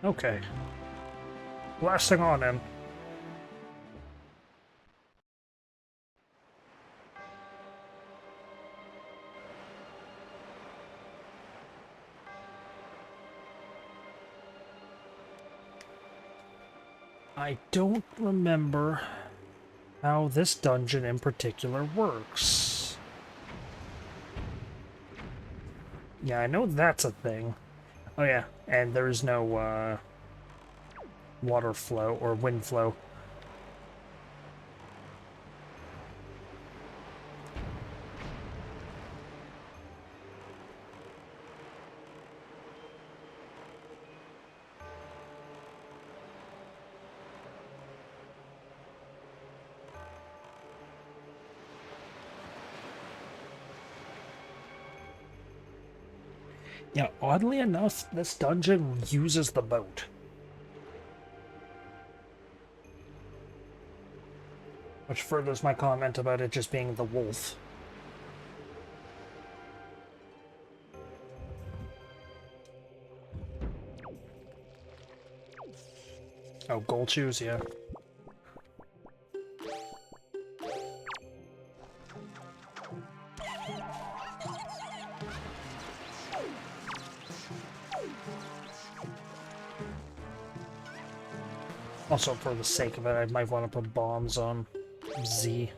Okay. Blasting on in. I don't remember how this dungeon in particular works. Yeah, I know that's a thing. Oh yeah, and there is no water flow or wind flow. Yeah, oddly enough, this dungeon uses the boat. Which furthers my comment about it just being the wolf. Oh, gold shoes, yeah. Also, for the sake of it, I might want to put bombs on Z.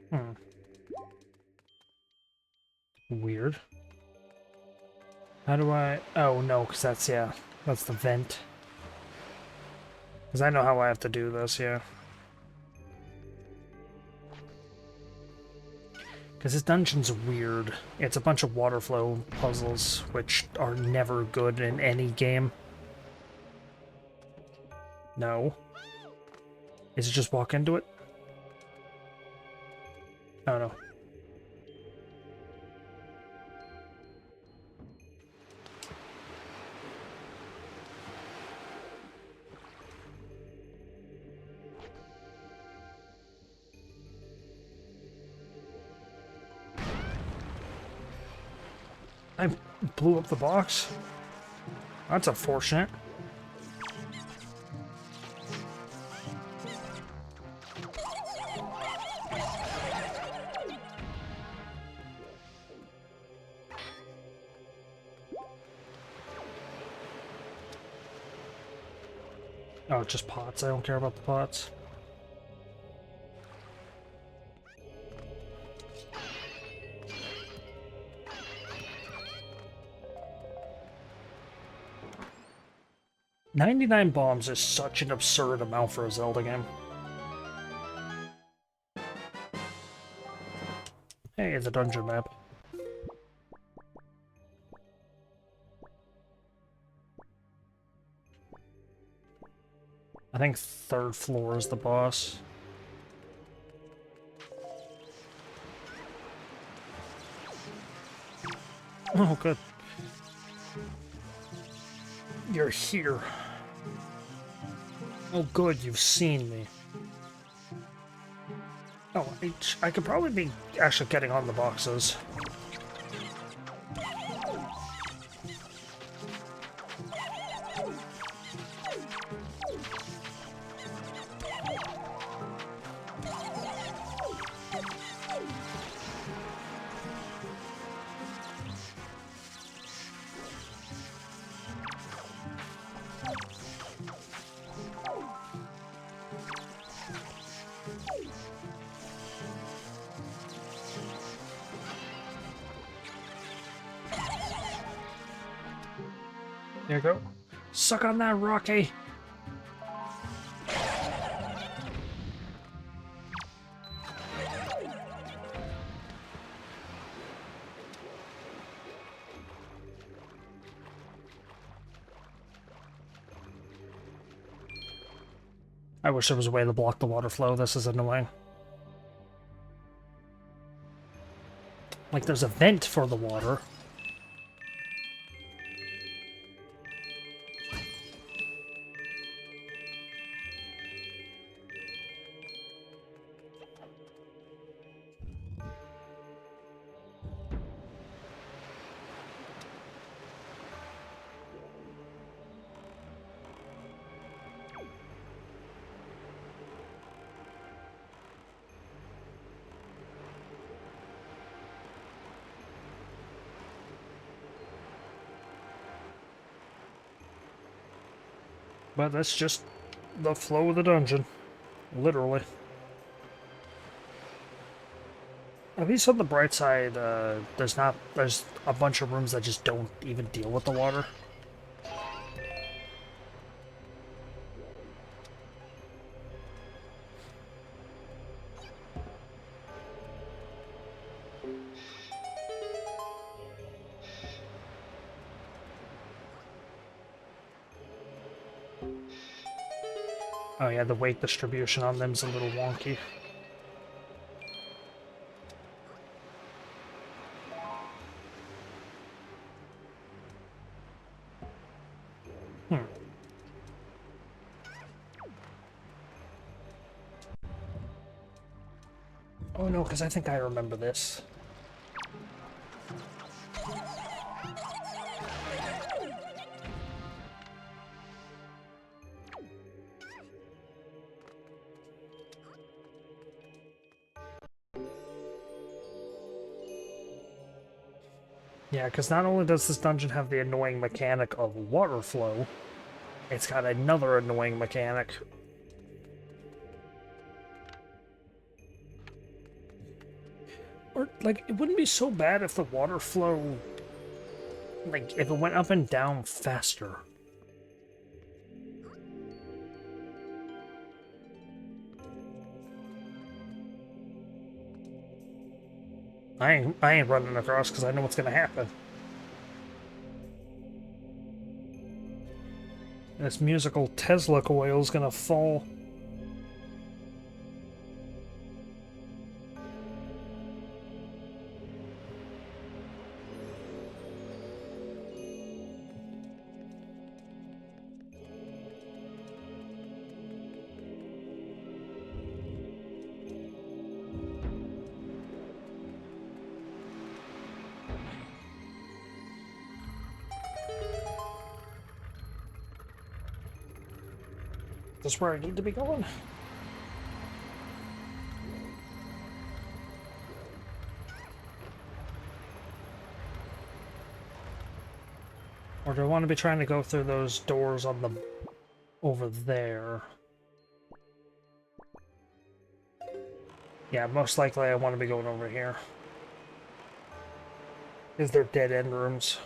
Hmm. Weird. How do I... Oh, no, because that's, yeah, that's the vent. Because I know how I have to do this, yeah. Because this dungeon's weird. It's a bunch of water flow puzzles, which are never good in any game. No. Is it just walk into it? Oh, no. I blew up the box? That's unfortunate. Oh, just pots. I don't care about the pots. "99 bombs is such an absurd amount for a Zelda game. Hey, the dungeon map. I think third floor is the boss. Oh, good. You're here. Oh, good, you've seen me. Oh, I could probably be actually getting on the boxes. There you go. Suck on that, Rocky! I wish there was a way to block the water flow. This is annoying. Like, there's a vent for the water. But that's just the flow of the dungeon. Literally. At least on the bright side, there's a bunch of rooms that just don't even deal with the water. Oh yeah, the weight distribution on them's a little wonky. Hmm. Oh no, because I think I remember this. Yeah, because not only does this dungeon have the annoying mechanic of water flow, it's got another annoying mechanic. Or, like, it wouldn't be so bad if the water flow, like, if it went up and down faster. I ain't running across because I know what's gonna happen. This musical Tesla coil is gonna fall. That's where I need to be going. Or do I want to be trying to go through those doors on the... over there? Yeah, most likely I want to be going over here. Is there dead-end rooms?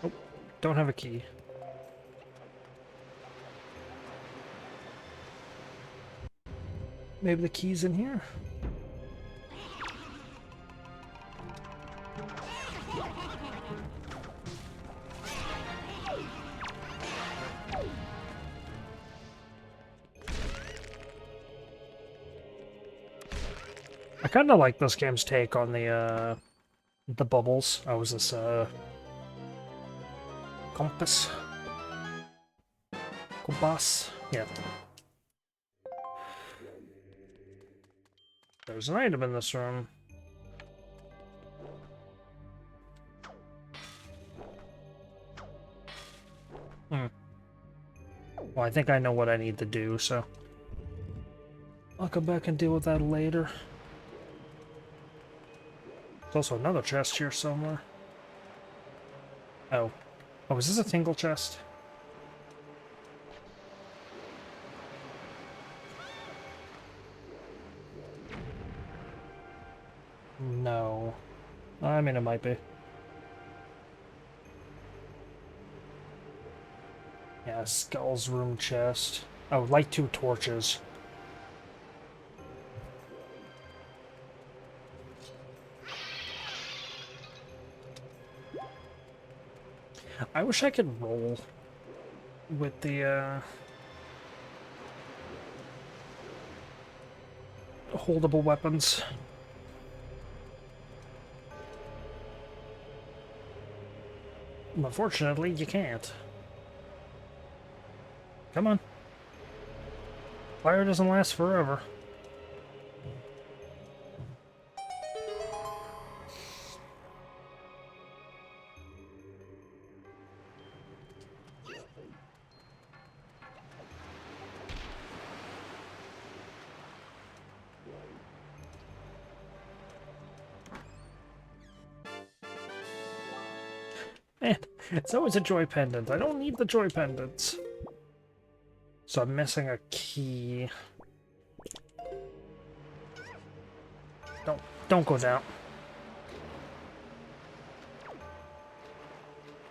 Oh, don't have a key. Maybe the key's in here? I kind of like this game's take on the bubbles. Oh, is this, compass? Compass? Yeah. There's an item in this room. Hmm. Well, I think I know what I need to do, so... I'll come back and deal with that later. There's also another chest here somewhere. Oh. Oh, is this a tingle chest? No. I mean, it might be. Yeah, Skull's room chest. Oh, light 2 torches. I wish I could roll with the, holdable weapons. Unfortunately, you can't. Come on. Fire doesn't last forever. Man, it's always a joy pendant. I don't need the joy pendants. So I'm missing a key. Don't go down.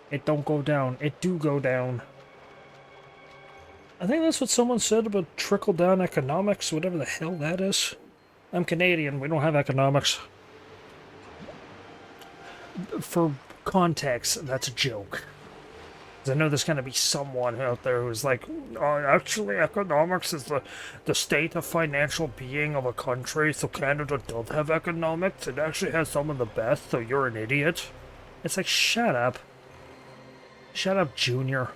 It don't go down. It do go down. I think that's what someone said about trickle-down economics, whatever the hell that is. I'm Canadian. We don't have economics. For context, that's a joke. I know there's going to be someone out there who's like, oh, actually, economics is the state of financial being of a country, so Canada does have economics. It actually has some of the best, so you're an idiot. It's like, shut up. Shut up, Junior.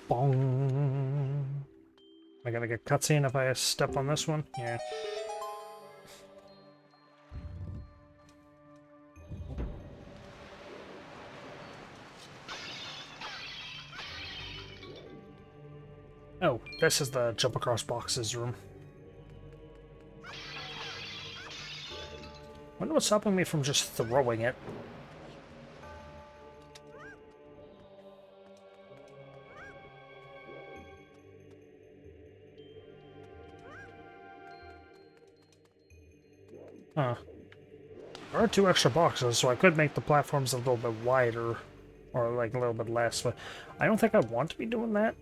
Bong. I gotta get cutscene if I step on this one? Yeah. Oh, this is the jump across boxes room. Wonder what's stopping me from just throwing it. Huh. There are 2 extra boxes, so I could make the platforms a little bit wider. Or, like, a little bit less, but I don't think I want to be doing that.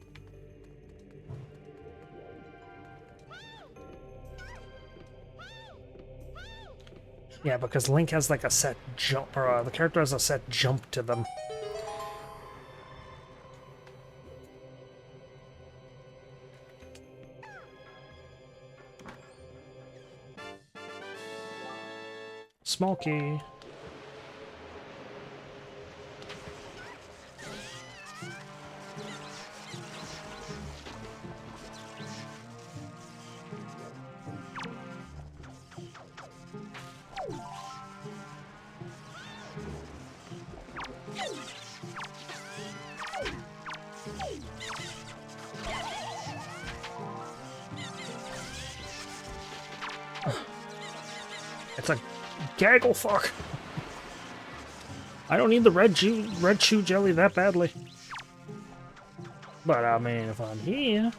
Yeah, because Link has, like, a set jump, or the character has a set jump to them. Small key. It's a gaggle fuck. I don't need the red shoe jelly that badly. But I mean, if I'm here,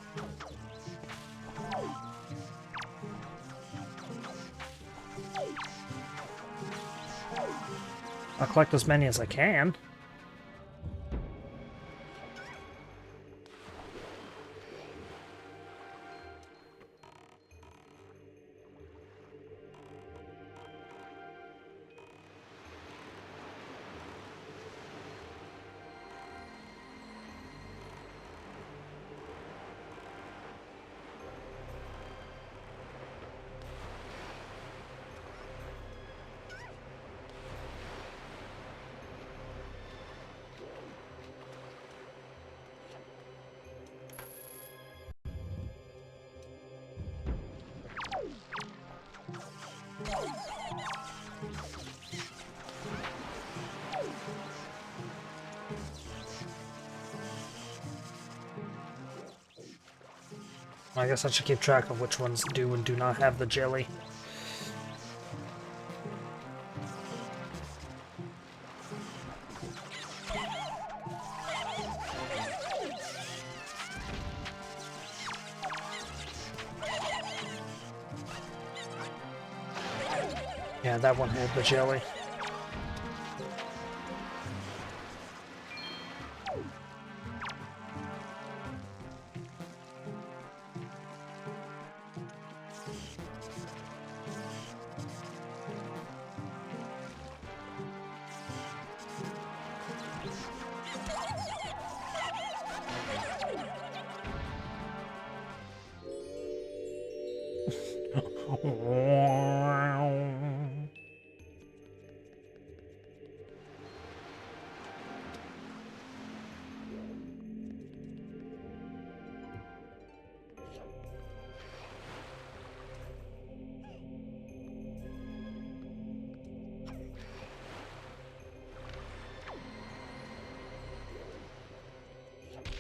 I'll collect as many as I can. I guess I should keep track of which ones do and do not have the jelly. Yeah, that one had the jelly.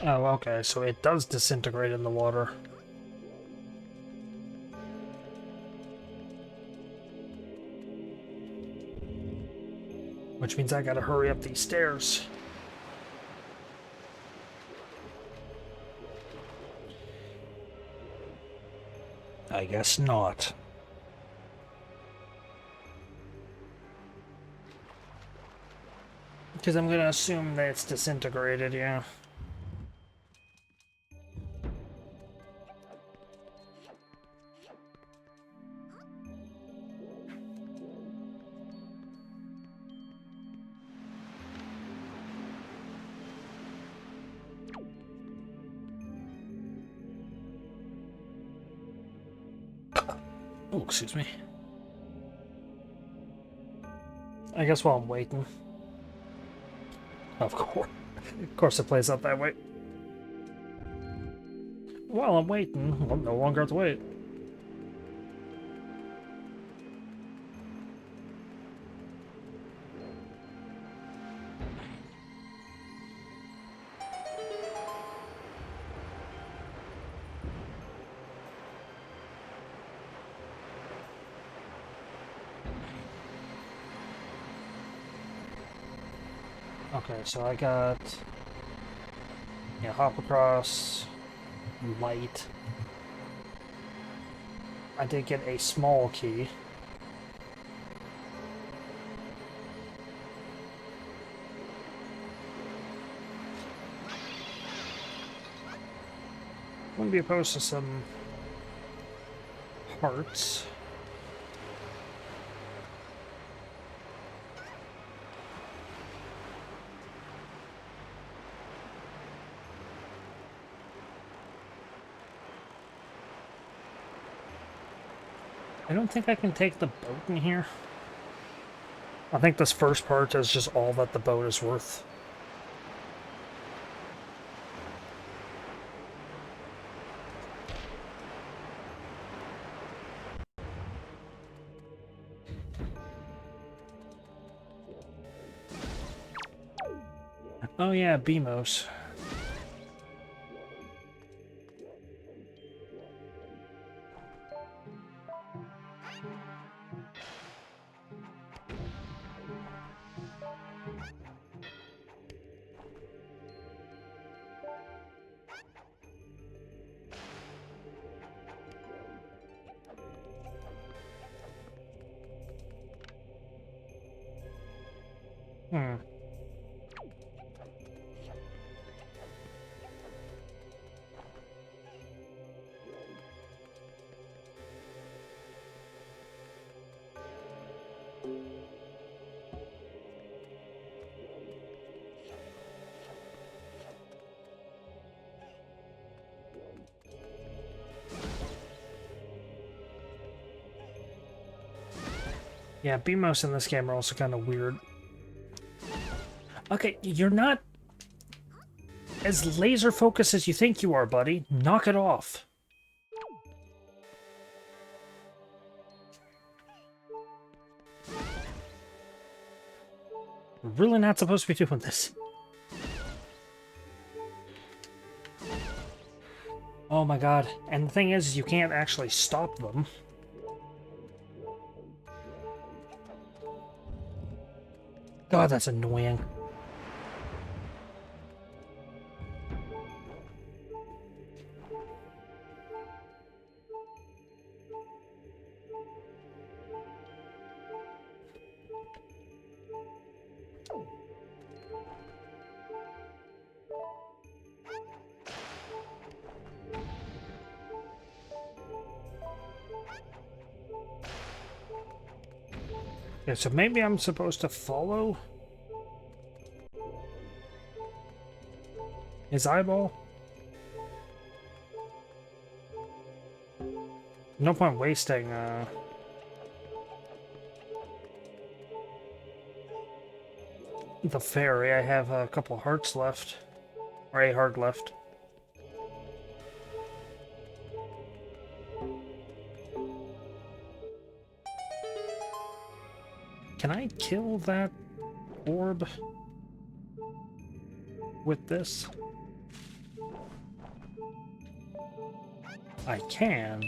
Oh, okay, so it does disintegrate in the water. Which means I gotta hurry up these stairs. I guess not. Because I'm gonna assume that it's disintegrated, yeah. Oh, excuse me. I guess while I'm waiting. Of course it plays out that way. While I'm waiting, well, no longer have to wait. Okay, so I got... yeah, hop across... light. I did get a small key. Wouldn't be opposed to some... hearts. I don't think I can take the boat in here. I think this first part is just all that the boat is worth. Oh yeah, Beamos. Hmm. Yeah, Beamos in this game are also kind of weird. Okay, you're not as laser focused as you think you are, buddy. Knock it off. We're really not supposed to be doing this. Oh my god. And the thing is, you can't actually stop them. God, that's annoying. Yeah, so maybe I'm supposed to follow his eyeball? No point wasting, the fairy. I have a couple hearts left. Or a heart left. Can I kill that orb with this? I can.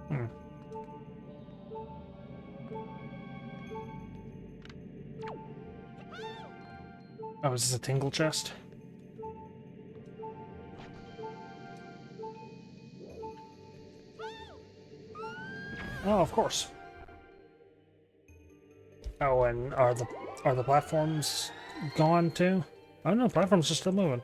Hmm. Oh, is this a tingle chest? Oh, of course. Oh, and are the platforms gone too? Oh no, platforms are still moving.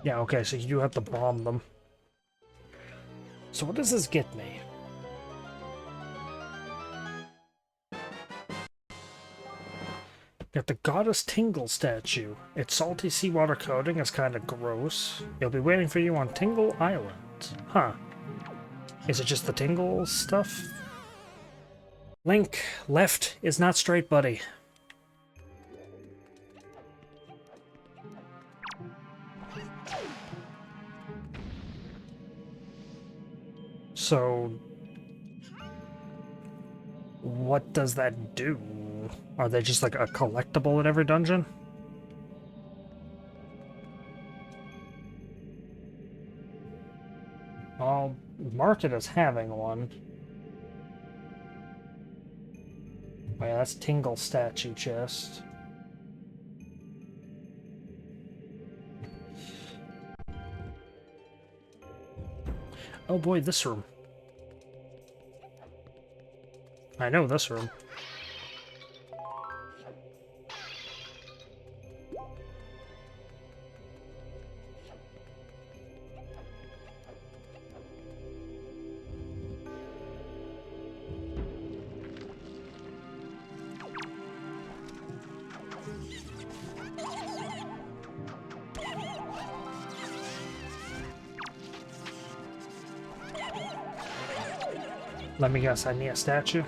Yeah, okay, so you do have to bomb them. So what does this get me? Got the Goddess Tingle statue. Its salty seawater coating is kind of gross. It'll be waiting for you on Tingle Island. Huh. Is it just the Tingle stuff? Link, left is not straight, buddy. So, what does that do? Are they just like a collectible in every dungeon? I'll mark it as having one. Oh yeah, that's Tingle statue chest. Oh boy, this room. I know this room. Let me guess, I need a statue?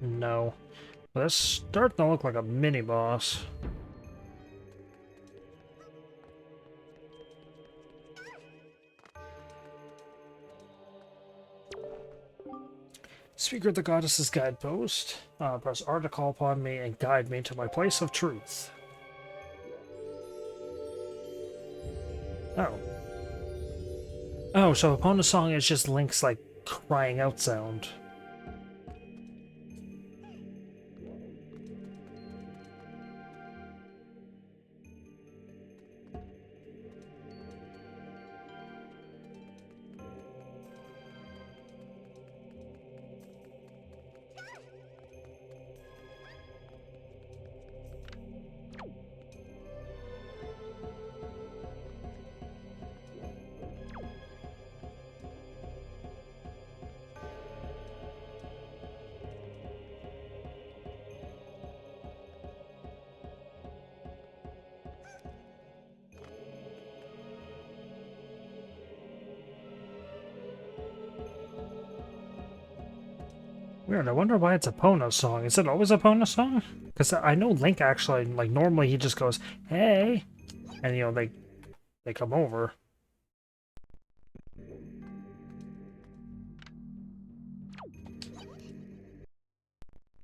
No. But that's starting to look like a mini-boss. Speaker of the Goddess's Guidepost. Press R to call upon me and guide me to my place of truth. Oh. Oh, so Epona's song is just Link's, like, crying out sound. Weird, I wonder why it's Epona's song. Is it always Epona's song? Because I know Link actually, like, normally he just goes, hey! And, you know, they come over.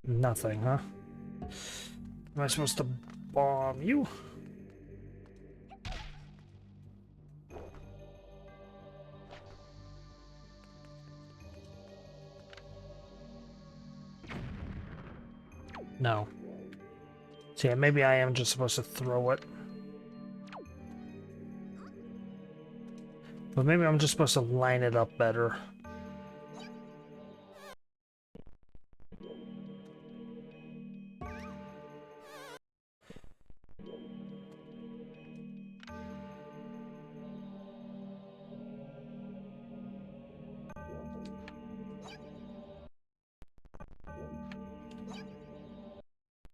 Nothing, huh? Am I supposed to bomb you? No. So yeah, maybe I am just supposed to throw it. But maybe I'm just supposed to line it up better.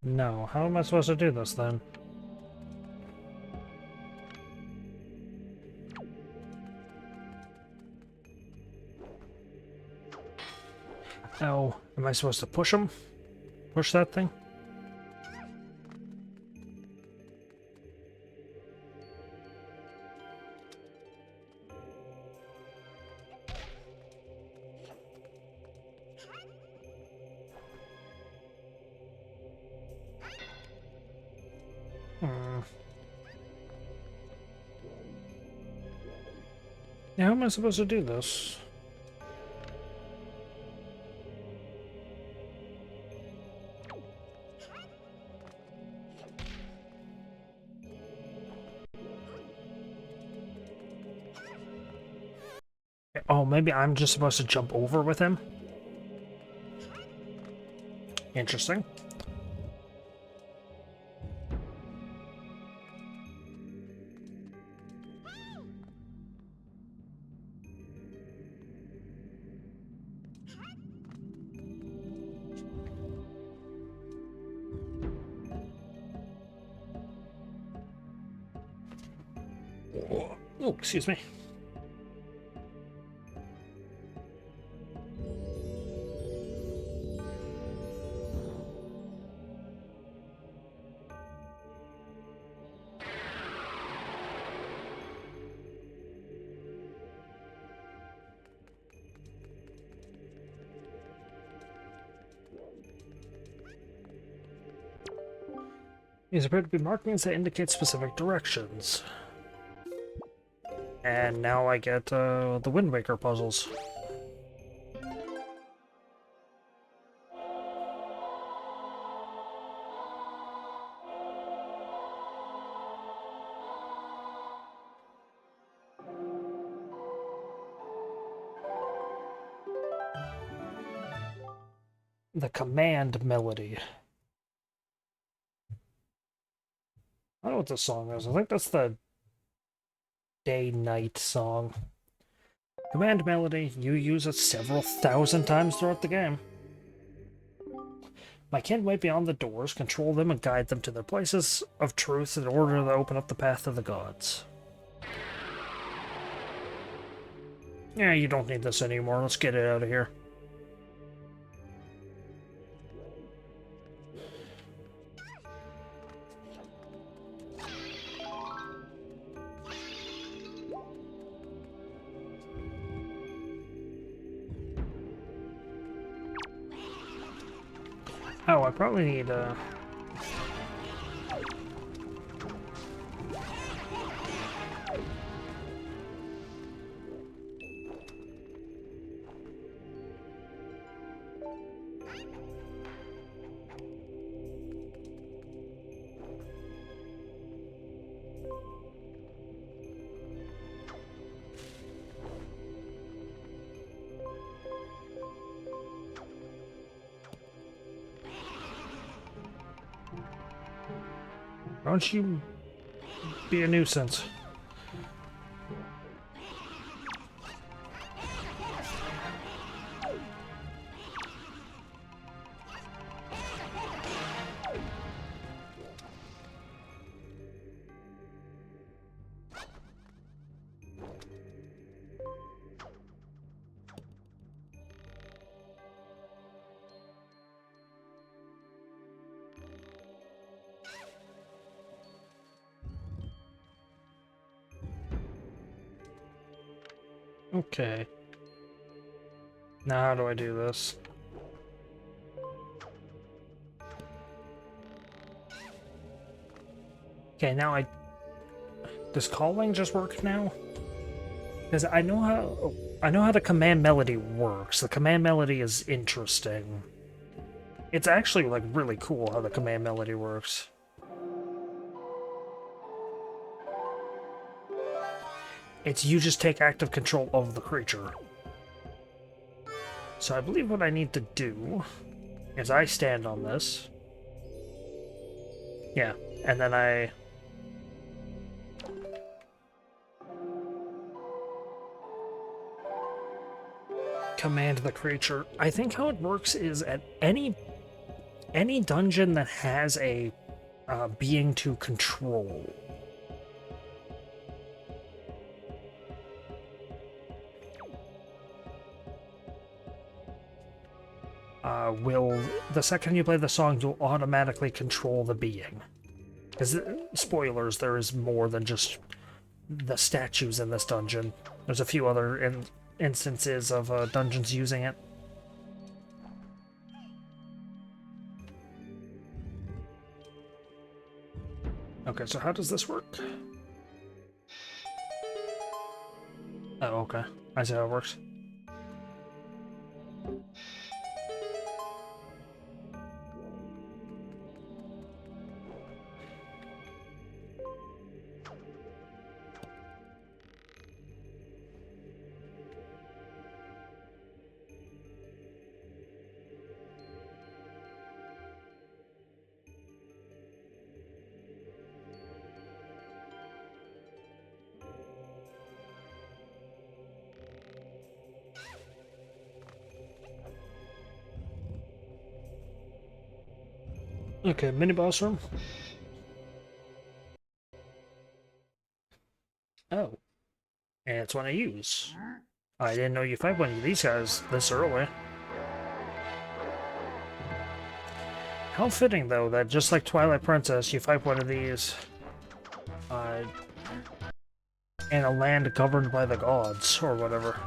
No, how am I supposed to do this then? Oh, am I supposed to push him? Push that thing? Hmm. Yeah, how am I supposed to do this? Oh, maybe I'm just supposed to jump over with him? Interesting. Oh, excuse me. These appear to be markings that indicate specific directions. And now I get the Wind Waker puzzles. The command melody. I don't know what this song is. I think that's the day-night song. Command melody, you use it several thousand times throughout the game. My kin wait beyond the doors, control them, and guide them to their places of truth in order to open up the path to the gods. Yeah, you don't need this anymore. Let's get it out of here. Oh, I probably need Don't you be a nuisance. Okay. Now how do I do this? Okay, now does calling just work now? Because I know how the command melody works. The command melody is interesting. It's actually like really cool how the command melody works. It's you just take active control of the creature. So I believe what I need to do is I stand on this. Yeah, and then I command the creature. I think how it works is at any dungeon that has a being to control. Will, the second you play the song, you'll automatically control the being. Because, spoilers, there is more than just the statues in this dungeon. There's a few other instances of dungeons using it. Okay, so how does this work? Oh, okay. I see how it works. Okay, mini boss room. Oh, and it's one I use. I didn't know you fight one of these guys this early. How fitting, though, that just like Twilight Princess, you fight one of these in a land governed by the gods, or whatever.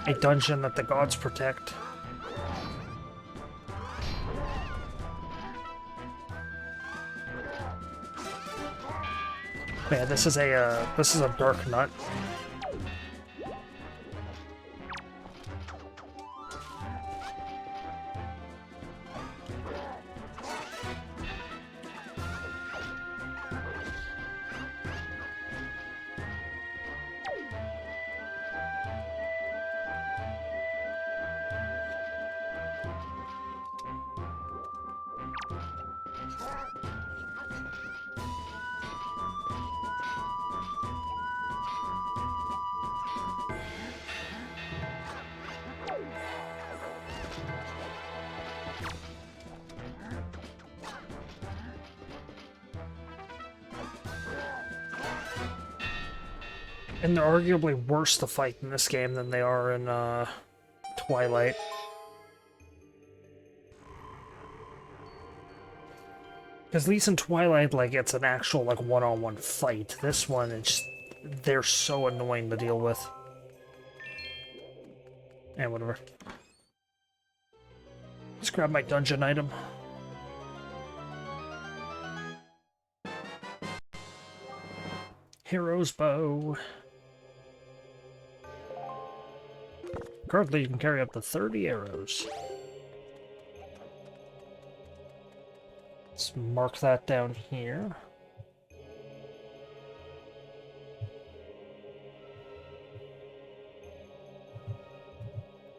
A dungeon that the gods protect. Yeah, this is a dark nut. And they're arguably worse to fight in this game than they are in Twilight. Because at least in Twilight, like, it's an actual, like, one-on-one fight. This one, it's just, they're so annoying to deal with. And whatever. Let's grab my dungeon item. Hero's Bow. Currently, you can carry up to 30 arrows. Let's mark that down here.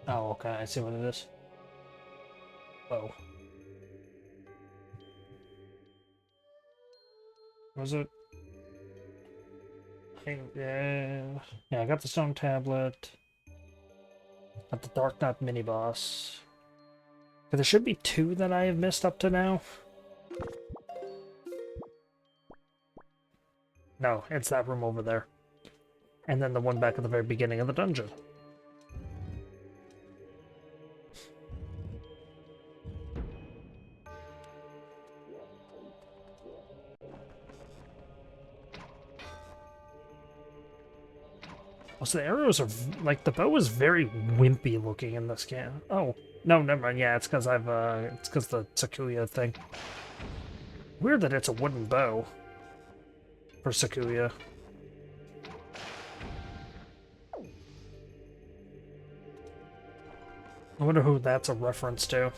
Oh, okay, I see what it is. Oh. Was it? Yeah, I got the stone tablet. Got the Dark Knot mini-boss. There should be 2 that I have missed up to now. No, it's that room over there. And then the one back at the very beginning of the dungeon. Also, the arrows are, like, the bow is very wimpy looking in this game. Oh, no, never mind. Yeah, it's because it's because the Sakuya thing. Weird that it's a wooden bow for Sakuya. I wonder who that's a reference to.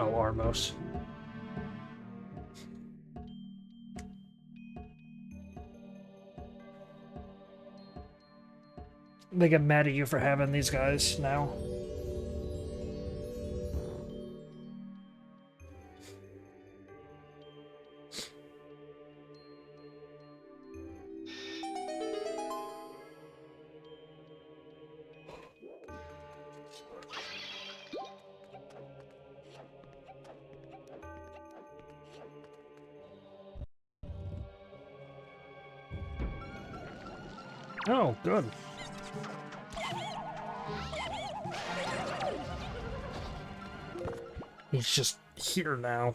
Oh, Armos. They get mad at you for having these guys now. Oh, good. He's just here now.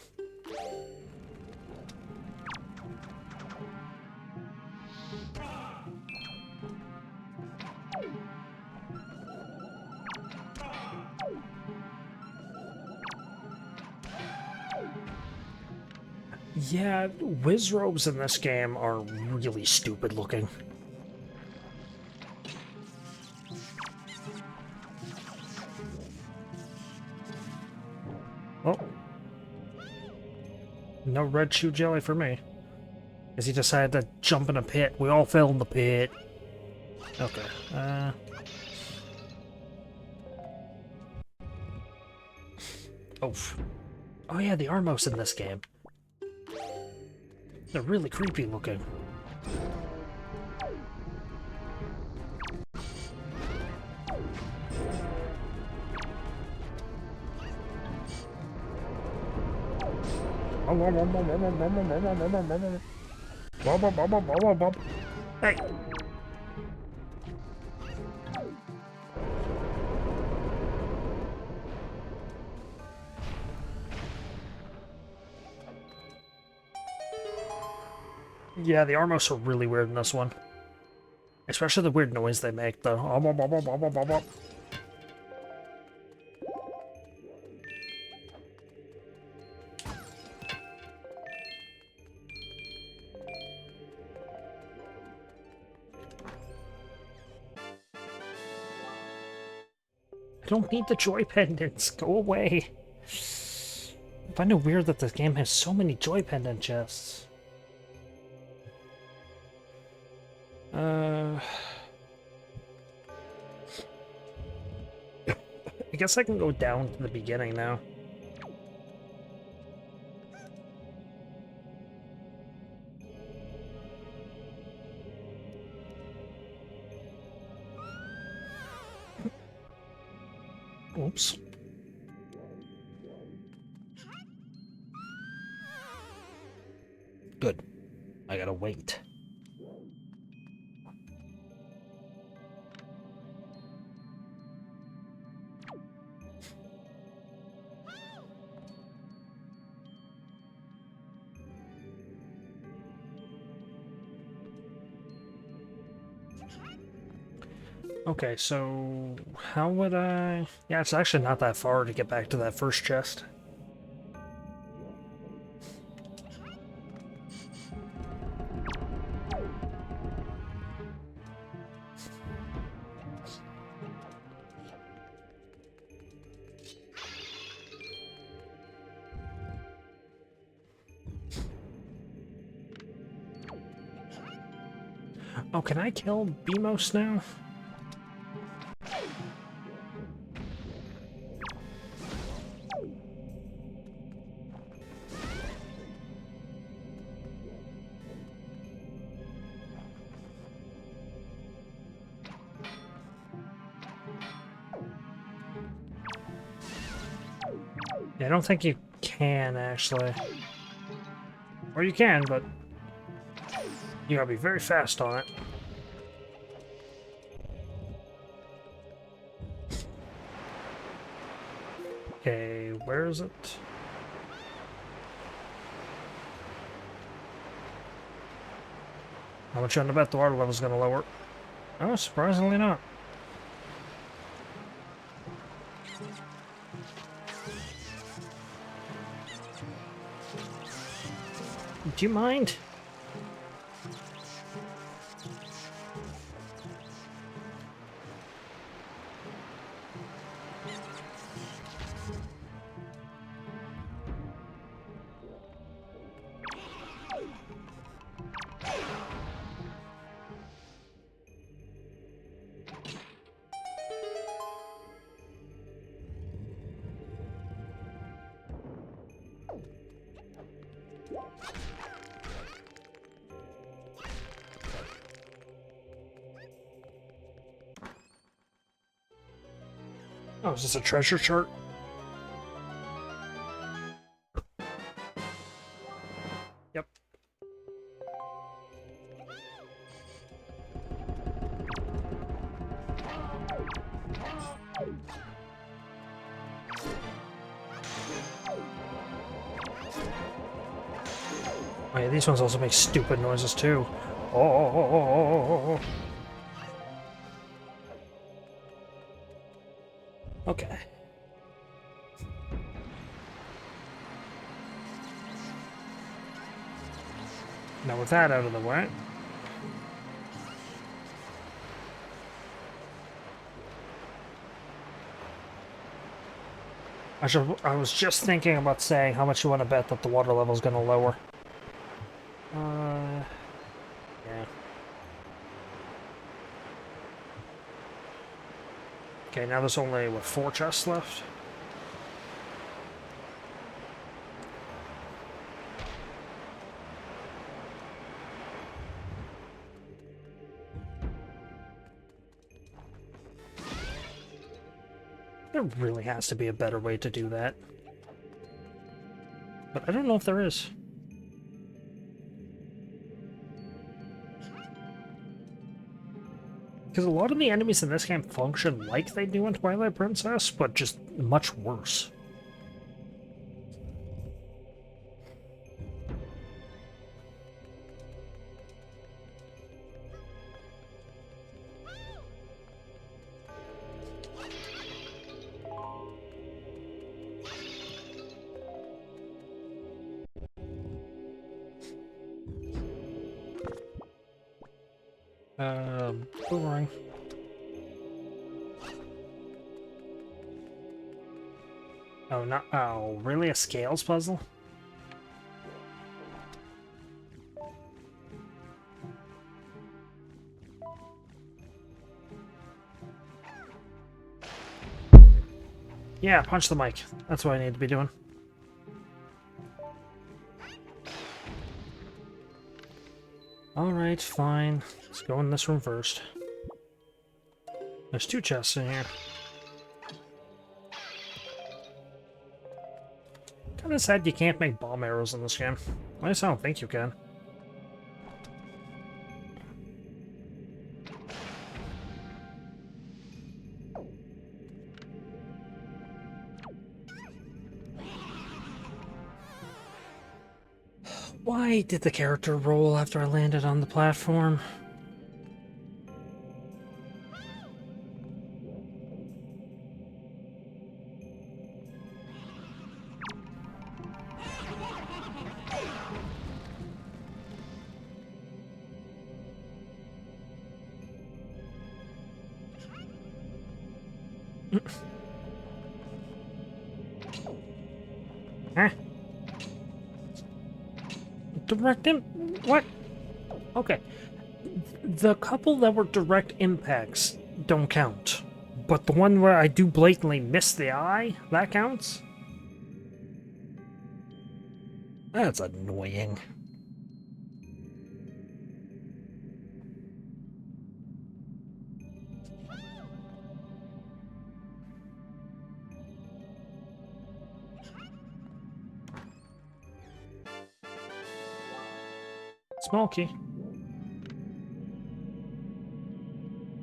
Yeah, Wizrobes in this game are really stupid looking. Oh. No red shoe jelly for me. Because he decided to jump in a pit. We all fell in the pit. Okay, Oof. Oh yeah, the Armos in this game. They're really creepy looking. Hey! Yeah, the Armos are really weird in this one. Especially the weird noise they make, though. I don't need the joy pendants. Go away. I find it weird that this game has so many joy pendant chests. I guess I can go down to the beginning now. Oops. Good. I gotta wait. Okay, so how would I... Yeah, it's actually not that far to get back to that first chest. Oh, can I kill Beamos now? Yeah, I don't think you can, actually. Or you can, but you gotta be very fast on it. Okay, where is it? How much on the bet the water level's gonna lower? Oh, surprisingly not. Do you mind? Oh, is this a treasure chart? Yep. Oh yeah, these ones also make stupid noises too. Oh. Okay. Now with that out of the way. I was just thinking about saying how much you want to bet that the water level is going to lower. Yeah. Okay, now there's only, what, 4 chests left? There really has to be a better way to do that. But I don't know if there is. Because a lot of the enemies in this game function like they do in Twilight Princess, but just much worse. Boomerang. Oh, not. Oh, really? A scales puzzle? Yeah, punch the mic. That's what I need to be doing. Alright, fine. Let's go in this room first. There's 2 chests in here. Kinda sad you can't make bomb arrows in this game. At least I don't think you can. Why did the character roll after I landed on the platform? Huh? Direct what? Okay. The couple that were direct impacts don't count. But the one where I do blatantly miss the eye, that counts? That's annoying. Smoky.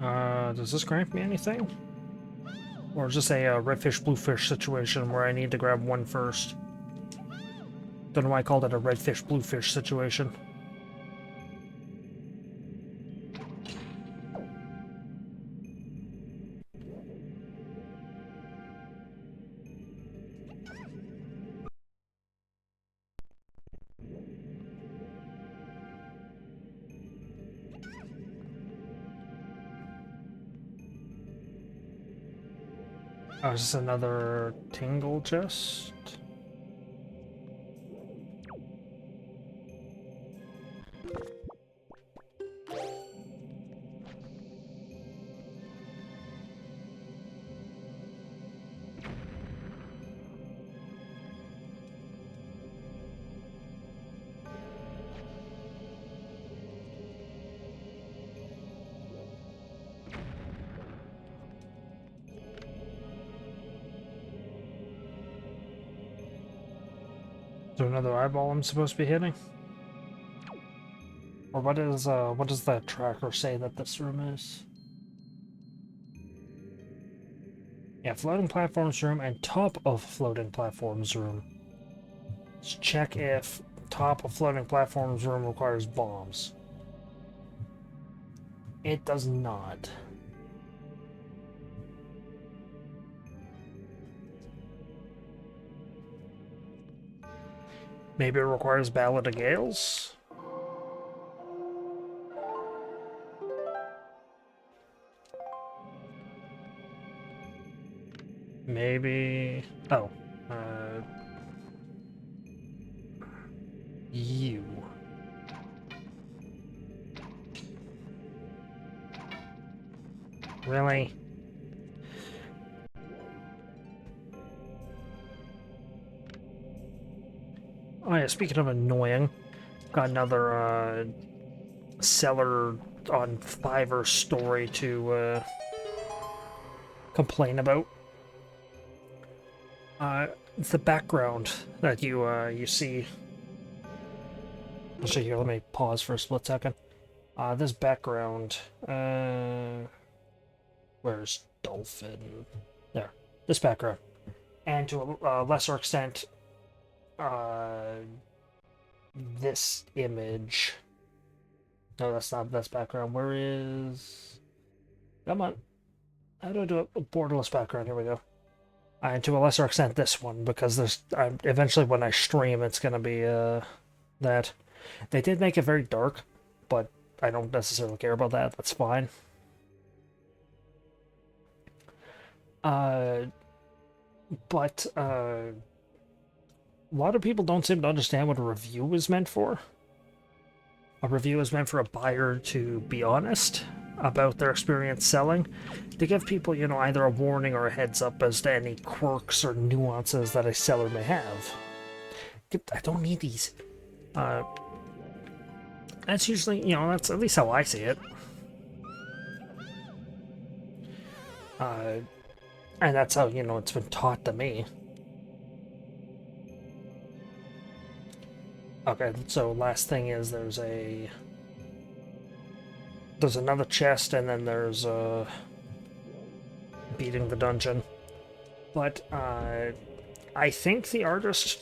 Does this grant me anything? Or is this a redfish, bluefish situation where I need to grab one first? Don't know why I called it a redfish, bluefish situation. Oh, is this another tingle chest? Is there another eyeball I'm supposed to be hitting? Or what does that tracker say that this room is? Yeah, floating platforms room and top of floating platforms room. Let's check if top of floating platforms room requires bombs. It does not. Maybe it requires Ballad of Gales? Maybe... Oh. You. Really? Oh yeah, speaking of annoying, got another seller on Fiverr story to complain about. The background that you see. Actually, here, let me pause for a split second. This background, where's Dolphin? There, this background. And to a lesser extent, this image. No, that's not this background. Where is... Come on. How do I do a borderless background? Here we go. And to a lesser extent, this one, because there's eventually when I stream, it's gonna be that. They did make it very dark, but I don't necessarily care about that. That's fine. But a lot of people don't seem to understand what a review is meant for. A review is meant for a buyer to be honest about their experience selling, to give people, you know, either a warning or a heads up as to any quirks or nuances that a seller may have. I don't need these. That's usually, you know, that's at least how I see it. And that's how, you know, it's been taught to me. Okay, so last thing is there's another chest, and then there's beating the dungeon. But I think the artist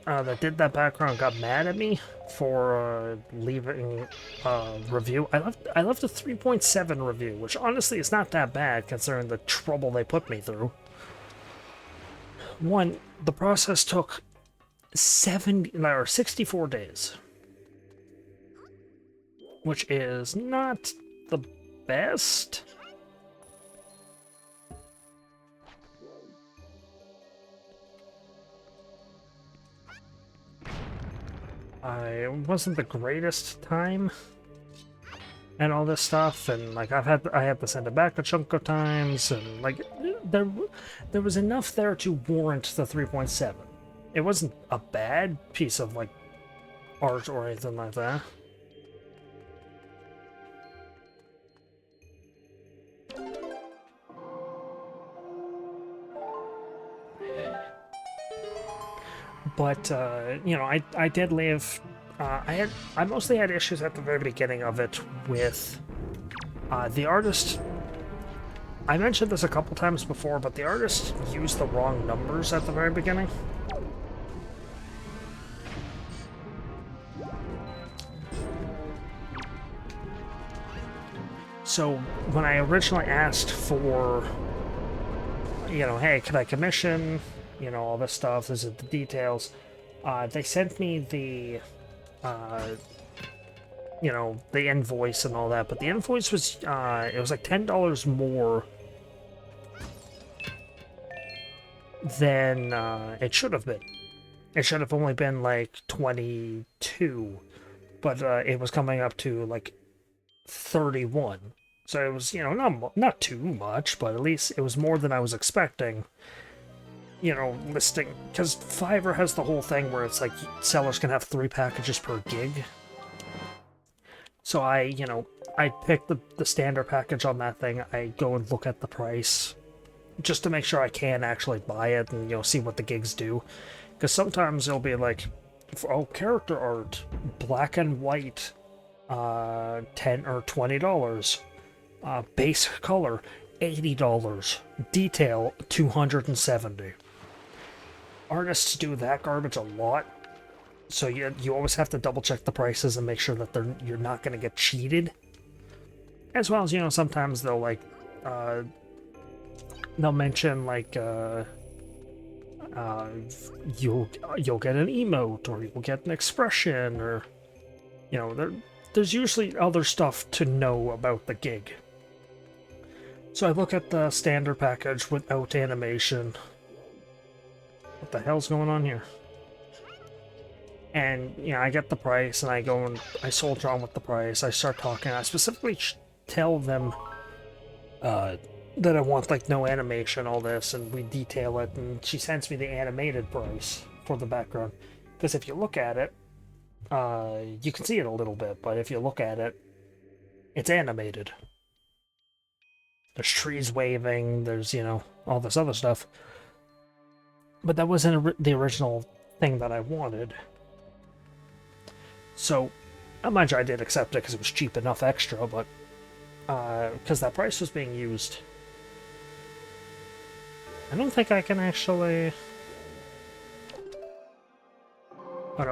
that did that background got mad at me for leaving a review. I left a 3.7 review, which honestly is not that bad considering the trouble they put me through. One, the process took 64 days, which is not the best. It wasn't the greatest time and all this stuff, and like I had to send it back a chunk of times, and like there was enough there to warrant the 3.7. It wasn't a bad piece of like art or anything like that. But you know, I did leave I mostly had issues at the very beginning of it with the artist. I mentioned this a couple times before, but the artist used the wrong numbers at the very beginning. So when I originally asked for, hey, can I commission, all this stuff, this is the details, they sent me the, the invoice and all that, but the invoice was, it was like $10 more than it should have been. It should have only been like 22, but it was coming up to like 31. So it was, not too much, but at least it was more than I was expecting. Listing, because Fiverr has the whole thing where it's like sellers can have 3 packages per gig. So I pick the standard package on that thing. I go and look at the price just to make sure I can actually buy it and, see what the gigs do. Because sometimes it'll be like, character art, black and white, $10 or $20. Base color, $80. Detail, $270. Artists do that garbage a lot, so you always have to double check the prices and make sure that you're not going to get cheated. As well as, sometimes they'll like they'll mention like you'll get an emote, or you'll get an expression, or there's usually other stuff to know about the gig. So I look at the standard package without animation. What the hell's going on here? And, I get the price, and I go and I soldier on with the price. I start talking. I specifically tell them that I want, like, no animation, all this, and we detail it, and she sends me the animated price for the background. Because if you look at it, you can see it a little bit, but if you look at it, it's animated. There's trees waving, there's, all this other stuff. But that wasn't the original thing that I wanted. So, mind you, I did accept it because it was cheap enough extra, but because that price was being used. I don't think I can actually... Oh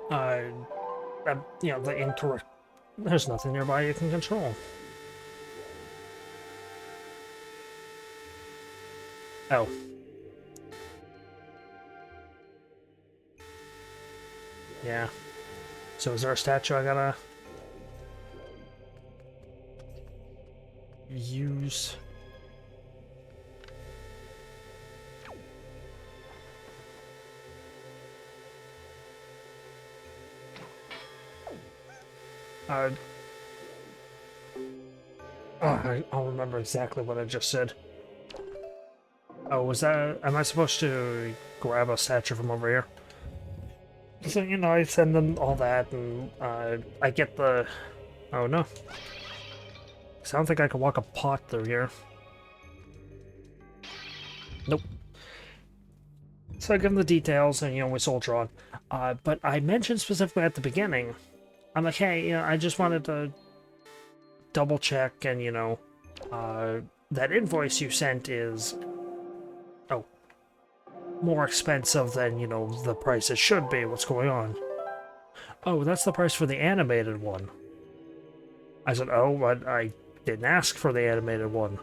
no, the incorrect... There's nothing nearby you can control. Oh. Yeah. So is there a statue I gotta use? I'll remember exactly what I just said. Oh, was that... Am I supposed to grab a statue from over here? So, I send them all that, and I get the... Oh, no. I don't think I can walk a pot through here. Nope. So I give them the details, and, we soldier on. But I mentioned specifically at the beginning, I'm like, hey, I just wanted to double check, and, that invoice you sent is... more expensive than, the price it should be. What's going on? Oh, that's the price for the animated one. I said, oh, but I didn't ask for the animated one.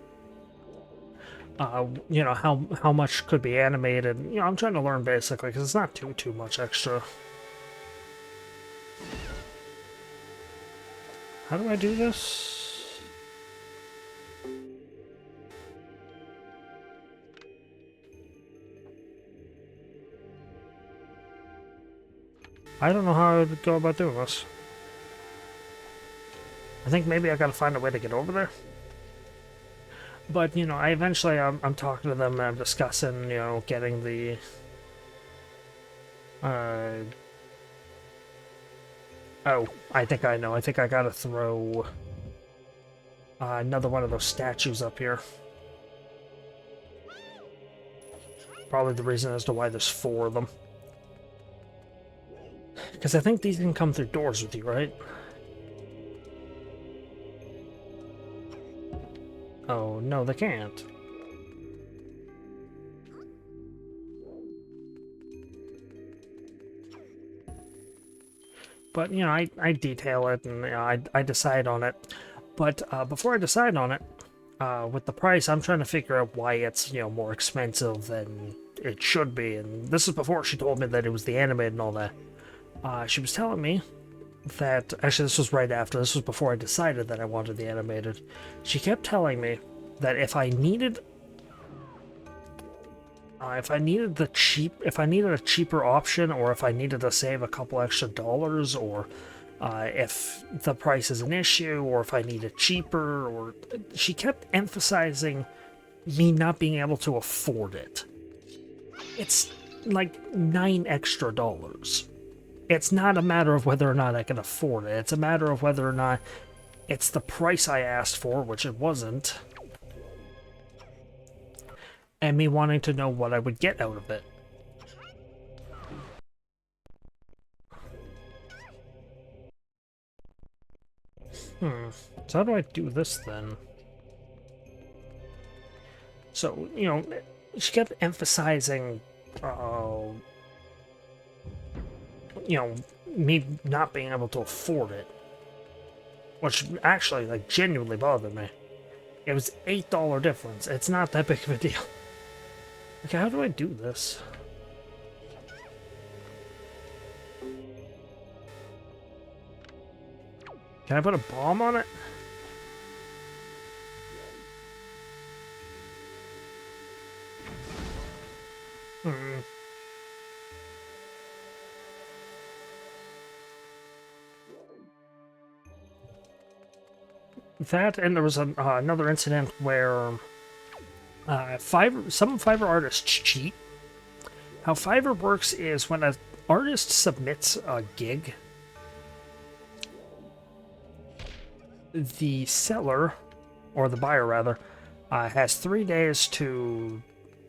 How much could be animated? I'm trying to learn basically, because it's not too much extra. How do I do this? I don't know how I would go about doing this. I think maybe I gotta find a way to get over there. But, I eventually, I'm talking to them, and I'm discussing, getting the... Oh, I think I know. I think I gotta throw... another one of those statues up here. Probably the reason as to why there's 4 of them. Because I think these can come through doors with you, right? Oh, no, they can't. But, you know, I detail it and you know, I decide on it. But before I decide on it, with the price, I'm trying to figure out why it's, you know, more expensive than it should be. And this is before she told me that it was the animated and all that. She was telling me that, actually this was right after, this was before I decided that I wanted the animated. She kept telling me that if I needed if I needed a cheaper option, or if I needed to save a couple extra dollars, or if the price is an issue, or if I need it cheaper, or she kept emphasizing me not being able to afford it. It's like $9 extra. It's not a matter of whether or not I can afford it. It's a matter of whether or not it's the price I asked for, which it wasn't, and me wanting to know what I would get out of it. So how do I do this then? So, you know, she kept emphasizing, you know, me not being able to afford it. Which actually, like, genuinely bothered me. It was $8 difference. It's not that big of a deal. Okay, how do I do this? Can I put a bomb on it? That, and there was another incident where some Fiverr artists cheat. How Fiverr works is when an artist submits a gig, the seller, or the buyer rather, has 3 days to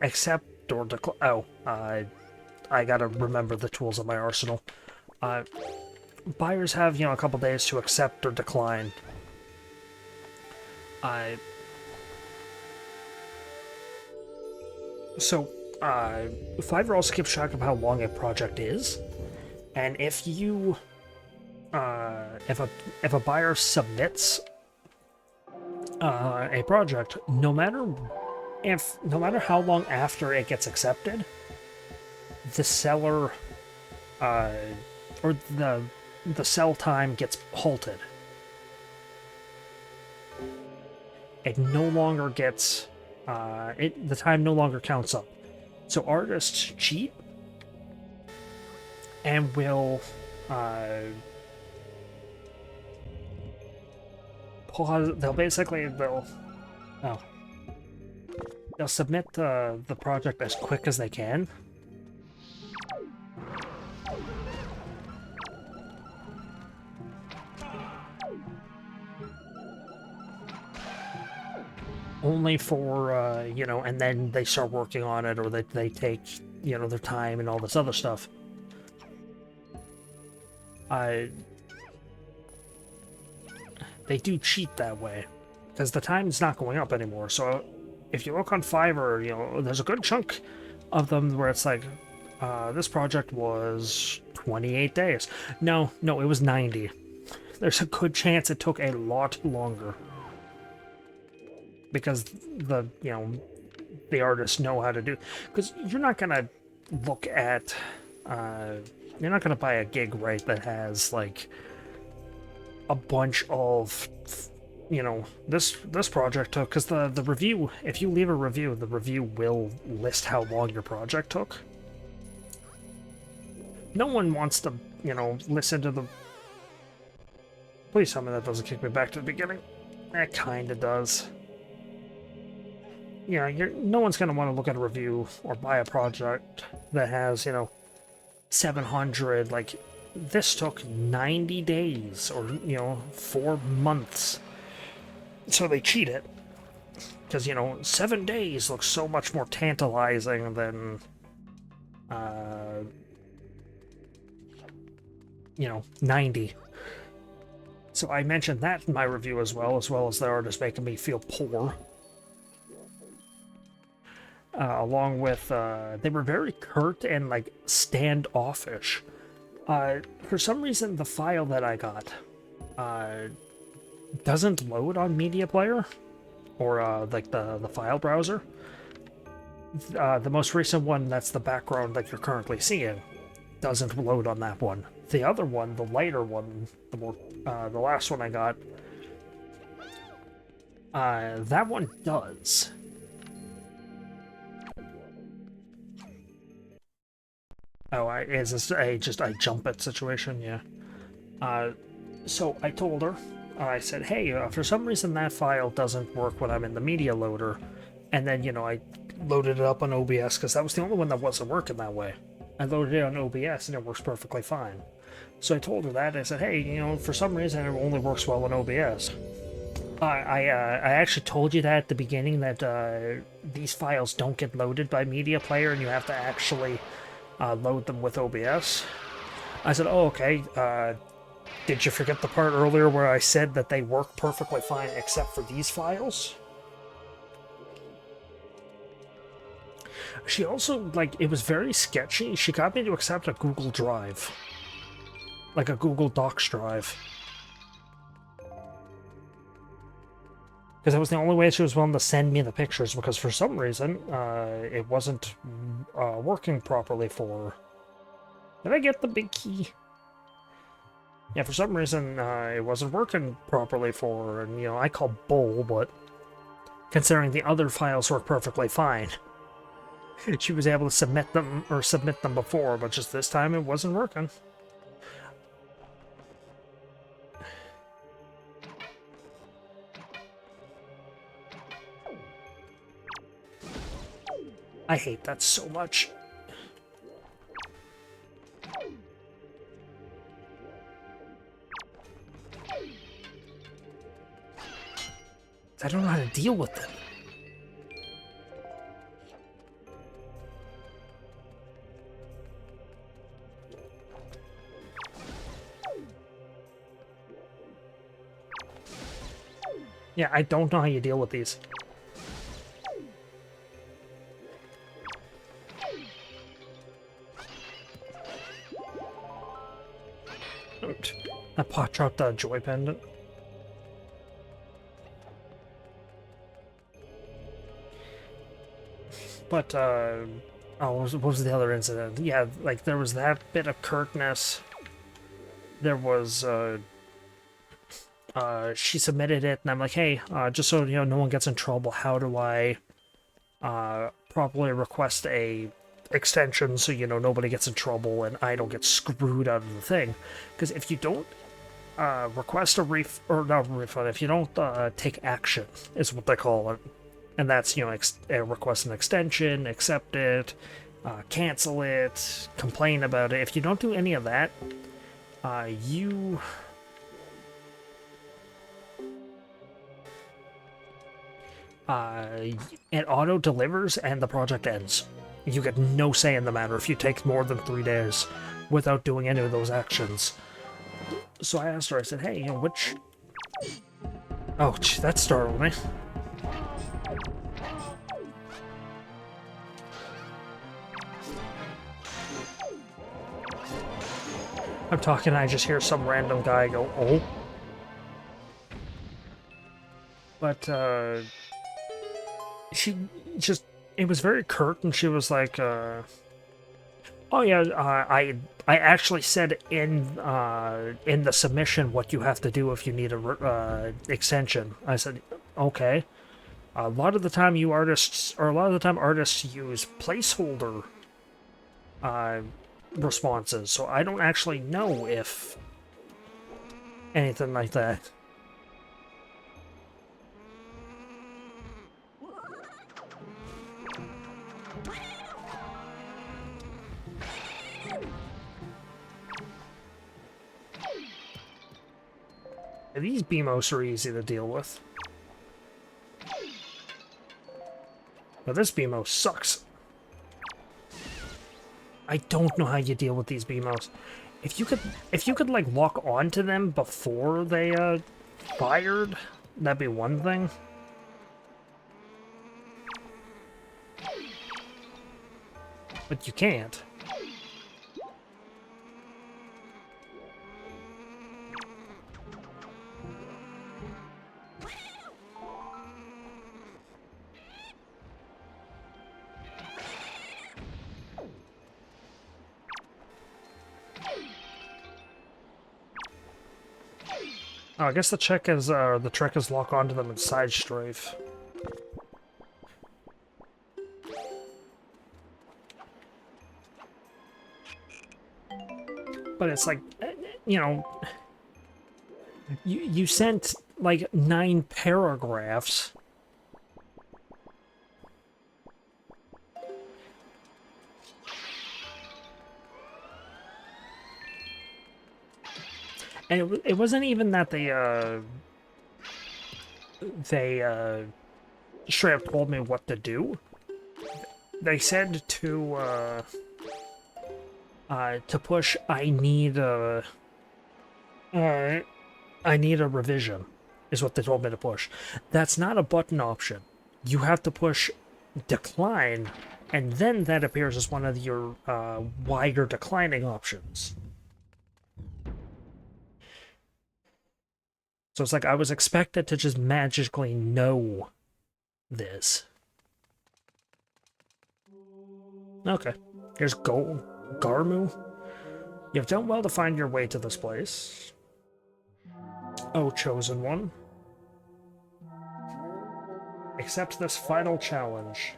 accept or decline. Oh, I gotta remember the tools in my arsenal. Buyers have, you know, a couple days to accept or decline. So, Fiverr also keeps track of how long a project is, and if you, if a buyer submits a project, no matter how long after it gets accepted, the seller, or the sell time gets halted. It no longer gets, the time no longer counts up. So artists cheat and will pause. They'll submit the project as quick as they can. Only for, you know, and then they start working on it, or they take, you know, their time and all this other stuff. They do cheat that way, because the time's not going up anymore. So if you look on Fiverr, you know, there's a good chunk of them where it's like, this project was 28 days. No, it was 90. There's a good chance it took a lot longer, because the artists know how to do. Because you're not gonna look at, you're not gonna buy a gig, right, that has like a bunch of, you know, this project took, because the review, if you leave a review, the review will list how long your project took. No one wants to, you know, listen to the. Please tell me that doesn't kick me back to the beginning. That kinda does. You know, no one's going to want to look at a review or buy a project that has, you know, 700, like, this took 90 days, or, you know, 4 months. So they cheat it. Because, you know, 7 days looks so much more tantalizing than, 90. So I mentioned that in my review as well as the artist making me feel poor. Along with, they were very curt and, like, standoffish. For some reason, the file that I got doesn't load on Media Player, or, like, the file browser. The most recent one, that's the background that you're currently seeing, doesn't load on that one. The other one, the lighter one, the last one I got, that one does. Oh, is this just a jump it situation? Yeah. So I told her, I said, hey, for some reason that file doesn't work when I'm in the media loader. And then, I loaded it up on OBS because that was the only one that wasn't working that way. I loaded it on OBS and it works perfectly fine. So I told her that. I said, hey, for some reason it only works well on OBS. I actually told you that at the beginning, that these files don't get loaded by Media Player and you have to actually load them with OBS. I said, oh, okay. Did you forget the part earlier where I said that they work perfectly fine except for these files? She also, like, it was very sketchy. She got me to accept a Google Drive. Like a Google Docs drive. Because that was the only way she was willing to send me the pictures, because for some reason, it wasn't working properly for her. Did I get the big key? Yeah, for some reason, it wasn't working properly for her, and, I call bull, but considering the other files work perfectly fine, she was able to submit them before, but just this time it wasn't working. I hate that so much. I don't know how to deal with them. Yeah, I don't know how you deal with these. I pot dropped the joy pendant. But, oh, what was the other incident? Yeah, like, there was that bit of curtness. There was, she submitted it, and I'm like, hey, just so, no one gets in trouble, how do I, properly request a extension so, nobody gets in trouble and I don't get screwed out of the thing? Because if you don't, request a refund, if you don't, take action, is what they call it. And that's, request an extension, accept it, cancel it, complain about it. If you don't do any of that, it auto-delivers and the project ends. You get no say in the matter if you take more than 3 days without doing any of those actions. So I asked her, I said, hey, which... Oh, that startled me. I'm talking, I just hear some random guy go, oh. But, she just, it was very curt, and she was like, oh yeah, I actually said in the submission what you have to do if you need a extension. I said, okay. A lot of the time artists use placeholder responses, so I don't actually know if anything like that. These Beamos are easy to deal with. Now this Beamos sucks. I don't know how you deal with these Beamos. if you could like lock onto them before they fired, that'd be one thing. But you can't. Oh, I guess the trick is lock onto them in side strafe. But it's like, you know, you sent like 9 paragraphs. And it wasn't even that they straight up told me what to do. They said to push, I need a revision, is what they told me to push. That's not a button option. You have to push decline, and then that appears as one of your why you're declining options. So it's like I was expected to just magically know this. Okay, here's Garmu. You've done well to find your way to this place. Oh, chosen one. Accept this final challenge.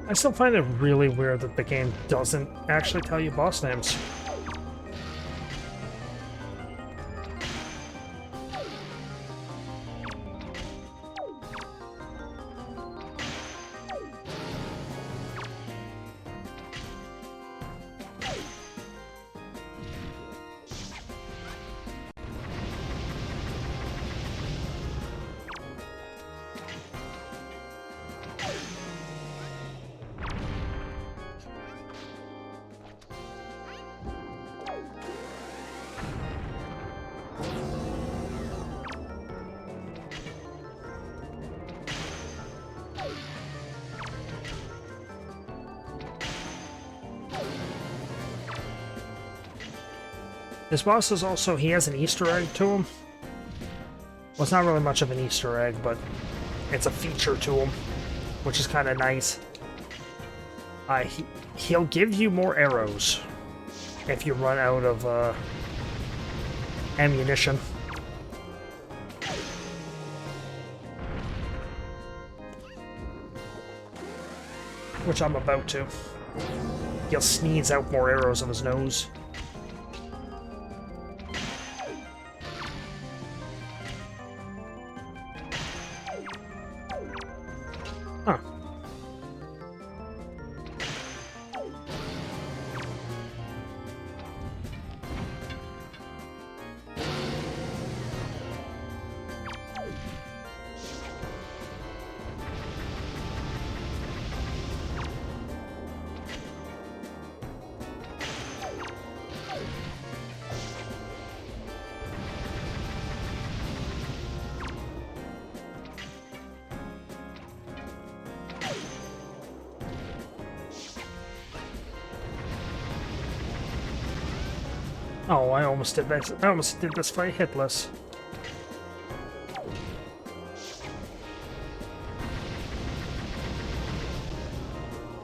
I still find it really weird that the game doesn't actually tell you boss names. This boss is also, he has an Easter egg to him. Well, it's not really much of an Easter egg, but it's a feature to him, which is kind of nice. He'll give you more arrows if you run out of ammunition. Which I'm about to. He'll sneeze out more arrows of his nose. Huh. Oh, I almost did this. I almost did this fight hitless.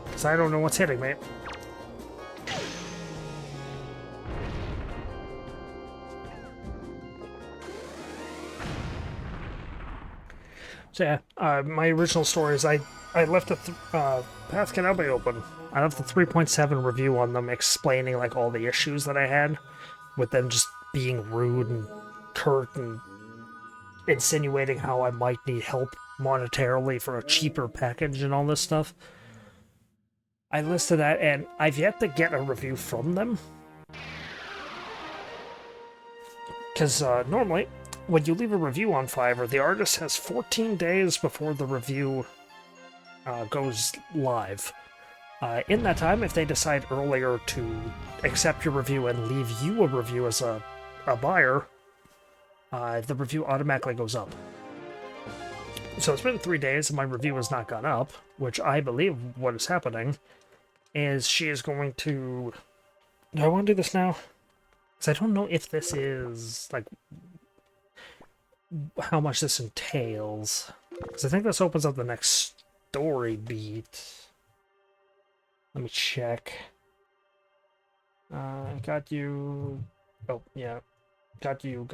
Because I don't know what's hitting me. So yeah, my original story is I left the Path Can Now Be Open. I left the 3.7 review on them explaining like all the issues that I had with them just being rude and curt and insinuating how I might need help monetarily for a cheaper package and all this stuff. I listed that, and I've yet to get a review from them. Because normally, when you leave a review on Fiverr, the artist has 14 days before the review goes live. In that time, if they decide earlier to accept your review and leave you a review as a buyer, the review automatically goes up. So it's been 3 days and my review has not gone up, which I believe what is happening is she is going to... Do I want to do this now? Because I don't know if this is, like, how much this entails. Because I think this opens up the next story beat. Let me check. Got you... Oh, yeah. Got you.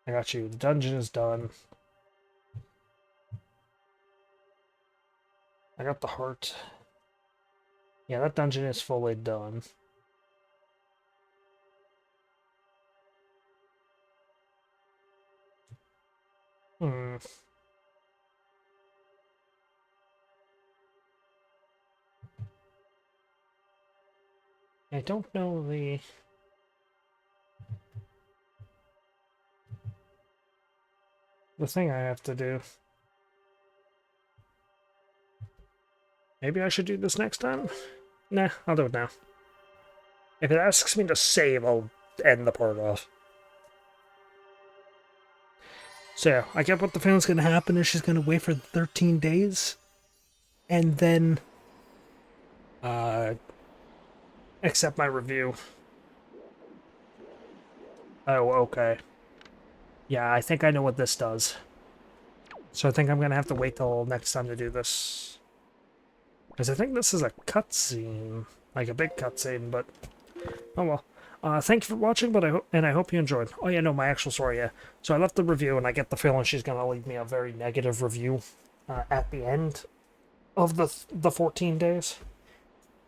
I got you. The dungeon is done. I got the heart. Yeah, that dungeon is fully done. I don't know the thing I have to do. Maybe I should do this next time? Nah, I'll do it now. If it asks me to save, I'll end the part off. So yeah, I get what the feeling's gonna happen is she's gonna wait for 13 days and then accept my review. Oh, okay. Yeah, I think I know what this does. So I think I'm gonna have to wait till next time to do this. Because I think this is a cutscene. Like a big cutscene, but... Oh well. Thank you for watching, but I hope you enjoyed. Oh yeah, no, my actual story, yeah. So I left the review, and I get the feeling she's gonna leave me a very negative review at the end of the 14 days.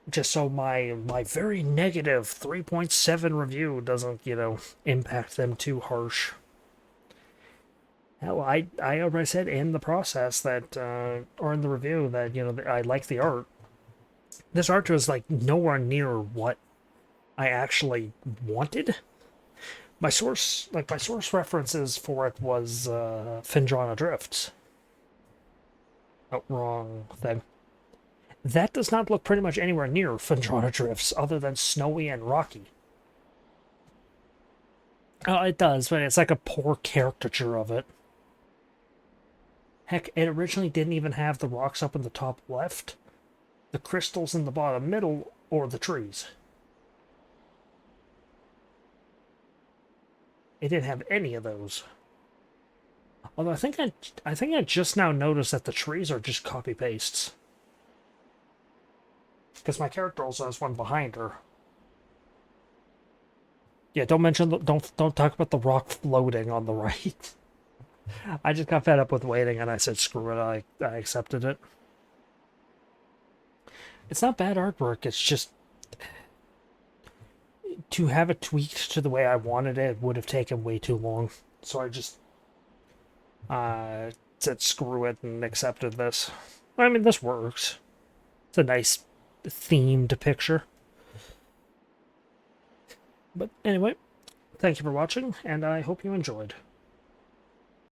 Just so my very negative 3.7 review doesn't, you know, impact them too harsh. Hell, I already said in the process that, or in the review that, you know, I like the art. This art was, like, nowhere near what I actually wanted. My source references for it was, Findrana Drifts. Oh, wrong thing. That does not look pretty much anywhere near Findrana Drifts, other than snowy and rocky. Oh, it does, but it's like a poor caricature of it. Heck, it originally didn't even have the rocks up in the top left, the crystals in the bottom middle, or the trees. It didn't have any of those. Although I think I just now noticed that the trees are just copy pastes. Because my character also has one behind her. Yeah, don't talk about the rock floating on the right. I just got fed up with waiting and I said screw it, I accepted it. It's not bad artwork, it's just to have it tweaked to the way I wanted it would have taken way too long. So I just said screw it and accepted this. I mean, this works. It's a nice themed picture. But anyway, thank you for watching, and I hope you enjoyed.